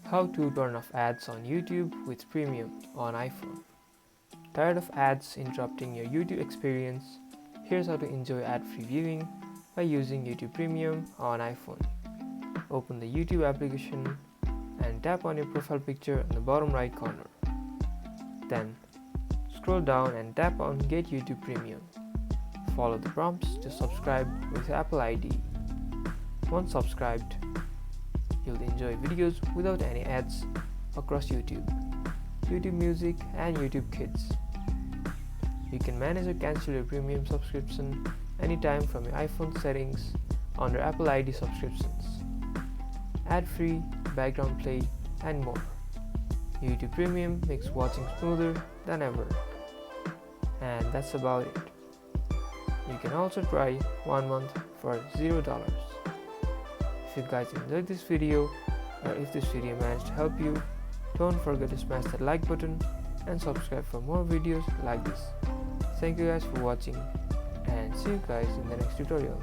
How to turn off ads on YouTube with Premium on iPhone. Tired of ads interrupting your YouTube experience? Here's how to enjoy ad-free viewing by using YouTube Premium on iPhone. Open the YouTube application and tap on your profile picture in the bottom right corner. Then scroll down and tap on Get YouTube Premium. Follow the prompts to subscribe with Apple ID. Once subscribed, you'll enjoy videos without any ads across YouTube, YouTube Music and YouTube Kids. You can manage or cancel your premium subscription anytime from your iPhone settings under Apple ID subscriptions. Ad-free, background play and more. YouTube Premium makes watching smoother than ever. And that's about it. You can also try 1 month for $0. If you guys enjoyed this video, or if this video managed to help you, don't forget to smash that like button and subscribe for more videos like this. Thank you guys for watching and see you guys in the next tutorial.